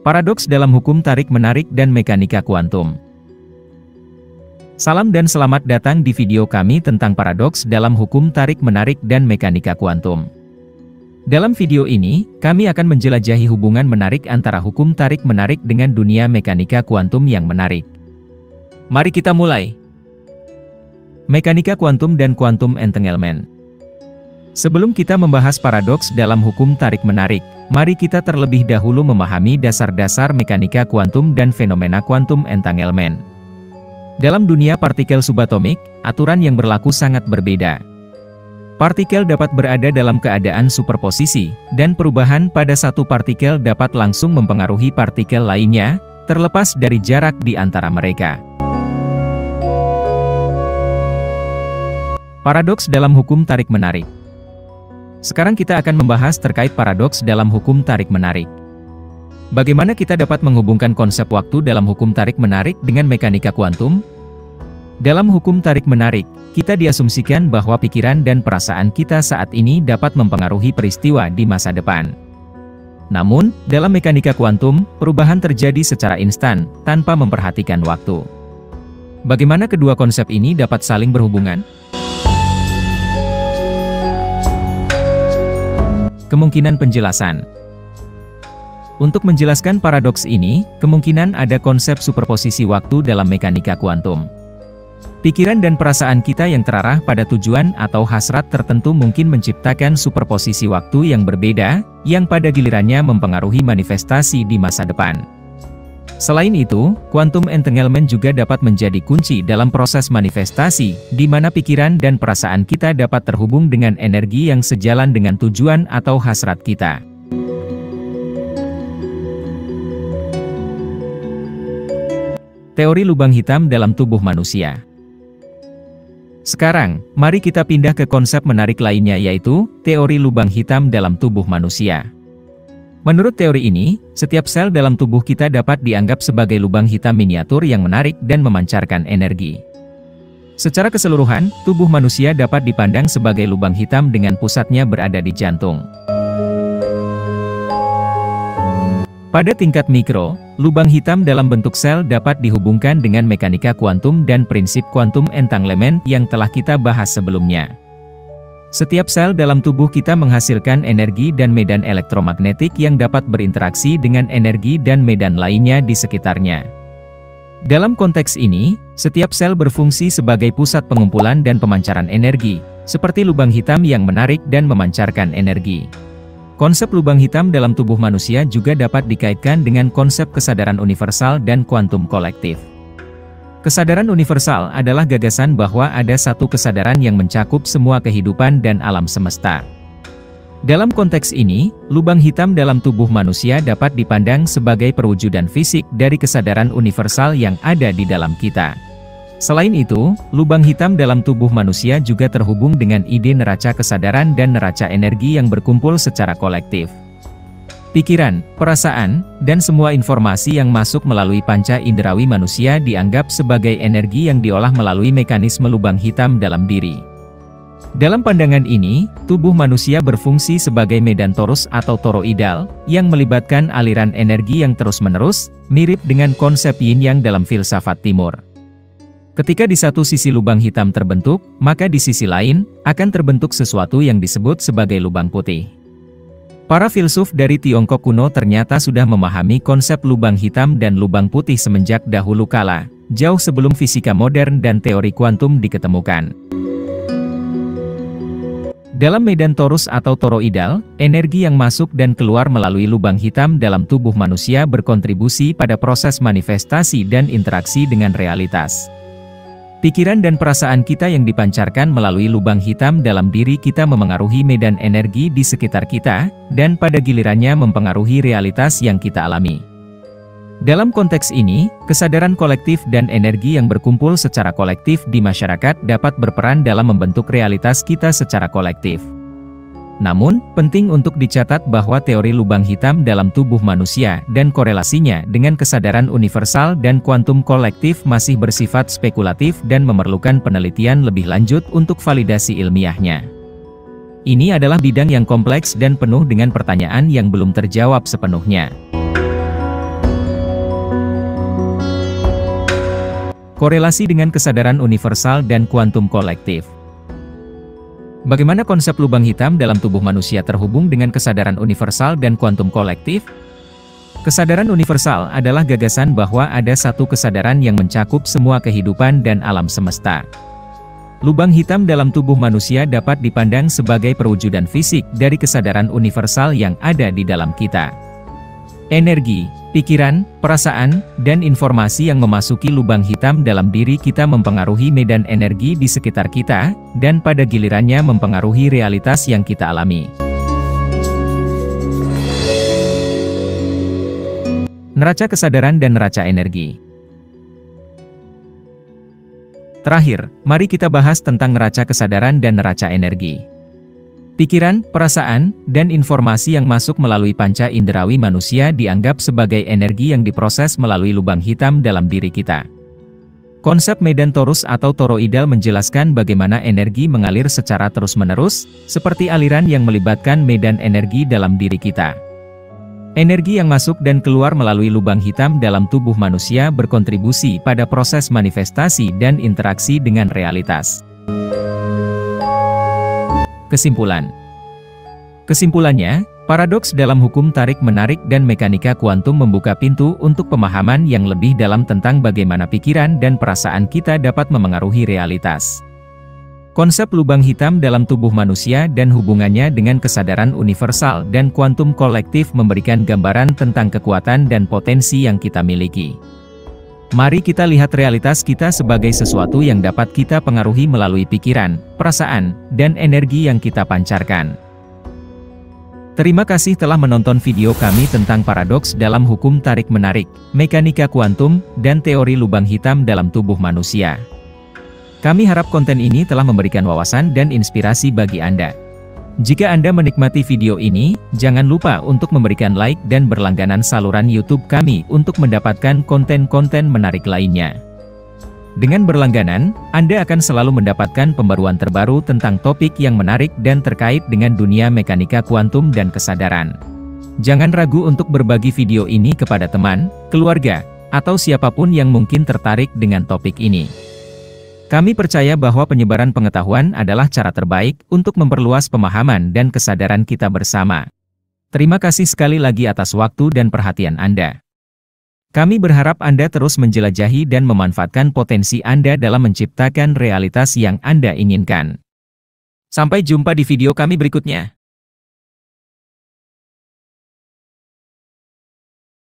Paradoks dalam hukum tarik-menarik dan mekanika kuantum. Salam dan selamat datang di video kami tentang paradoks dalam hukum tarik-menarik dan mekanika kuantum. Dalam video ini, kami akan menjelajahi hubungan menarik antara hukum tarik-menarik dengan dunia mekanika kuantum yang menarik. Mari kita mulai. Mekanika kuantum dan quantum entanglement. Sebelum kita membahas paradoks dalam hukum tarik-menarik, mari kita terlebih dahulu memahami dasar-dasar mekanika kuantum dan fenomena quantum entanglement. Dalam dunia partikel subatomik, aturan yang berlaku sangat berbeda. Partikel dapat berada dalam keadaan superposisi, dan perubahan pada satu partikel dapat langsung mempengaruhi partikel lainnya, terlepas dari jarak di antara mereka. Paradoks dalam hukum tarik-menarik. Sekarang kita akan membahas terkait paradoks dalam hukum tarik-menarik. Bagaimana kita dapat menghubungkan konsep waktu dalam hukum tarik-menarik dengan mekanika kuantum? Dalam hukum tarik-menarik, kita diasumsikan bahwa pikiran dan perasaan kita saat ini dapat mempengaruhi peristiwa di masa depan. Namun, dalam mekanika kuantum, perubahan terjadi secara instan, tanpa memperhatikan waktu. Bagaimana kedua konsep ini dapat saling berhubungan? Kemungkinan penjelasan. Untuk menjelaskan paradoks ini, kemungkinan ada konsep superposisi waktu dalam mekanika kuantum. Pikiran dan perasaan kita yang terarah pada tujuan atau hasrat tertentu mungkin menciptakan superposisi waktu yang berbeda, yang pada gilirannya mempengaruhi manifestasi di masa depan. Selain itu, quantum entanglement juga dapat menjadi kunci dalam proses manifestasi, di mana pikiran dan perasaan kita dapat terhubung dengan energi yang sejalan dengan tujuan atau hasrat kita. Teori lubang hitam dalam tubuh manusia. Sekarang, mari kita pindah ke konsep menarik lainnya, yaitu teori lubang hitam dalam tubuh manusia. Menurut teori ini, setiap sel dalam tubuh kita dapat dianggap sebagai lubang hitam miniatur yang menarik dan memancarkan energi. Secara keseluruhan, tubuh manusia dapat dipandang sebagai lubang hitam dengan pusatnya berada di jantung. Pada tingkat mikro, lubang hitam dalam bentuk sel dapat dihubungkan dengan mekanika kuantum dan prinsip quantum entanglement yang telah kita bahas sebelumnya. Setiap sel dalam tubuh kita menghasilkan energi dan medan elektromagnetik yang dapat berinteraksi dengan energi dan medan lainnya di sekitarnya. Dalam konteks ini, setiap sel berfungsi sebagai pusat pengumpulan dan pemancaran energi, seperti lubang hitam yang menarik dan memancarkan energi. Konsep lubang hitam dalam tubuh manusia juga dapat dikaitkan dengan konsep kesadaran universal dan kuantum kolektif. Kesadaran universal adalah gagasan bahwa ada satu kesadaran yang mencakup semua kehidupan dan alam semesta. Dalam konteks ini, lubang hitam dalam tubuh manusia dapat dipandang sebagai perwujudan fisik dari kesadaran universal yang ada di dalam kita. Selain itu, lubang hitam dalam tubuh manusia juga terhubung dengan ide neraca kesadaran dan neraca energi yang berkumpul secara kolektif. Pikiran, perasaan, dan semua informasi yang masuk melalui panca indrawi manusia dianggap sebagai energi yang diolah melalui mekanisme lubang hitam dalam diri. Dalam pandangan ini, tubuh manusia berfungsi sebagai medan torus atau toroidal, yang melibatkan aliran energi yang terus-menerus, mirip dengan konsep yin-yang dalam filsafat timur. Ketika di satu sisi lubang hitam terbentuk, maka di sisi lain, akan terbentuk sesuatu yang disebut sebagai lubang putih. Para filsuf dari Tiongkok kuno ternyata sudah memahami konsep lubang hitam dan lubang putih semenjak dahulu kala, jauh sebelum fisika modern dan teori kuantum diketemukan. Dalam medan torus atau toroidal, energi yang masuk dan keluar melalui lubang hitam dalam tubuh manusia berkontribusi pada proses manifestasi dan interaksi dengan realitas. Pikiran dan perasaan kita yang dipancarkan melalui lubang hitam dalam diri kita memengaruhi medan energi di sekitar kita, dan pada gilirannya mempengaruhi realitas yang kita alami. Dalam konteks ini, kesadaran kolektif dan energi yang berkumpul secara kolektif di masyarakat dapat berperan dalam membentuk realitas kita secara kolektif. Namun, penting untuk dicatat bahwa teori lubang hitam dalam tubuh manusia dan korelasinya dengan kesadaran universal dan kuantum kolektif masih bersifat spekulatif dan memerlukan penelitian lebih lanjut untuk validasi ilmiahnya. Ini adalah bidang yang kompleks dan penuh dengan pertanyaan yang belum terjawab sepenuhnya. Korelasi dengan kesadaran universal dan kuantum kolektif. Bagaimana konsep lubang hitam dalam tubuh manusia terhubung dengan kesadaran universal dan kuantum kolektif? Kesadaran universal adalah gagasan bahwa ada satu kesadaran yang mencakup semua kehidupan dan alam semesta. Lubang hitam dalam tubuh manusia dapat dipandang sebagai perwujudan fisik dari kesadaran universal yang ada di dalam kita. Energi, pikiran, perasaan, dan informasi yang memasuki lubang hitam dalam diri kita mempengaruhi medan energi di sekitar kita, dan pada gilirannya mempengaruhi realitas yang kita alami. Neraca kesadaran dan neraca energi. Terakhir, mari kita bahas tentang neraca kesadaran dan neraca energi. Pikiran, perasaan, dan informasi yang masuk melalui panca inderawi manusia dianggap sebagai energi yang diproses melalui lubang hitam dalam diri kita. Konsep medan torus atau toroidal menjelaskan bagaimana energi mengalir secara terus-menerus, seperti aliran yang melibatkan medan energi dalam diri kita. Energi yang masuk dan keluar melalui lubang hitam dalam tubuh manusia berkontribusi pada proses manifestasi dan interaksi dengan realitas. Kesimpulannya, paradoks dalam hukum tarik-menarik dan mekanika kuantum membuka pintu untuk pemahaman yang lebih dalam tentang bagaimana pikiran dan perasaan kita dapat memengaruhi realitas. Konsep lubang hitam dalam tubuh manusia dan hubungannya dengan kesadaran universal dan kuantum kolektif memberikan gambaran tentang kekuatan dan potensi yang kita miliki. Mari kita lihat realitas kita sebagai sesuatu yang dapat kita pengaruhi melalui pikiran, perasaan, dan energi yang kita pancarkan. Terima kasih telah menonton video kami tentang paradoks dalam hukum tarik-menarik, mekanika kuantum, dan teori lubang hitam dalam tubuh manusia. Kami harap konten ini telah memberikan wawasan dan inspirasi bagi Anda. Jika Anda menikmati video ini, jangan lupa untuk memberikan like dan berlangganan saluran YouTube kami untuk mendapatkan konten-konten menarik lainnya. Dengan berlangganan, Anda akan selalu mendapatkan pembaruan terbaru tentang topik yang menarik dan terkait dengan dunia mekanika kuantum dan kesadaran. Jangan ragu untuk berbagi video ini kepada teman, keluarga, atau siapapun yang mungkin tertarik dengan topik ini. Kami percaya bahwa penyebaran pengetahuan adalah cara terbaik untuk memperluas pemahaman dan kesadaran kita bersama. Terima kasih sekali lagi atas waktu dan perhatian Anda. Kami berharap Anda terus menjelajahi dan memanfaatkan potensi Anda dalam menciptakan realitas yang Anda inginkan. Sampai jumpa di video kami berikutnya.